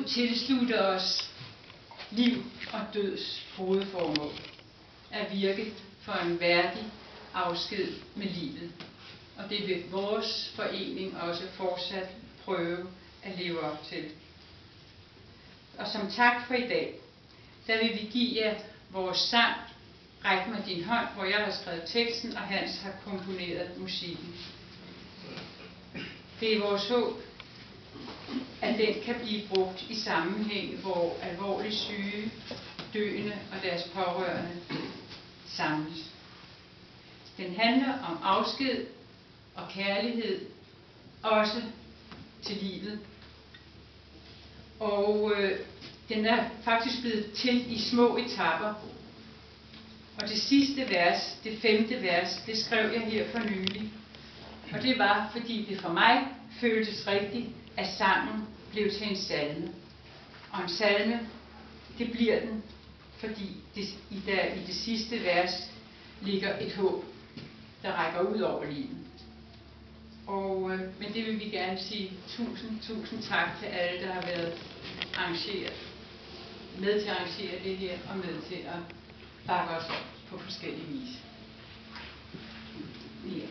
mod tilslutte os liv og døds hovedformål, at virke for en værdig afsked med livet. Og det vil vores forening også fortsat prøve at leve op til. Og som tak for i dag, der vil vi give jer vores sang Ræk mig din hånd, hvor jeg har skrevet teksten, og Hans har komponeret musikken. Det er vores håb, at den kan blive brugt i sammenhæng, hvor alvorligt syge, døende og deres pårørende samles. Den handler om afsked og kærlighed, også til livet. Og den er faktisk blevet til i små etaper. Og det sidste vers, det 5. vers, det skrev jeg her for nylig. Og det var, fordi det for mig føltes rigtigt, at sangen blev til en salme. Og en salme, det bliver den, fordi i det sidste vers ligger et håb, der rækker ud over livet. Men det vil vi gerne sige tusind tak til alle, der har været med til at arrangere det her, og med til at bakke os op på forskellige vis. Ja.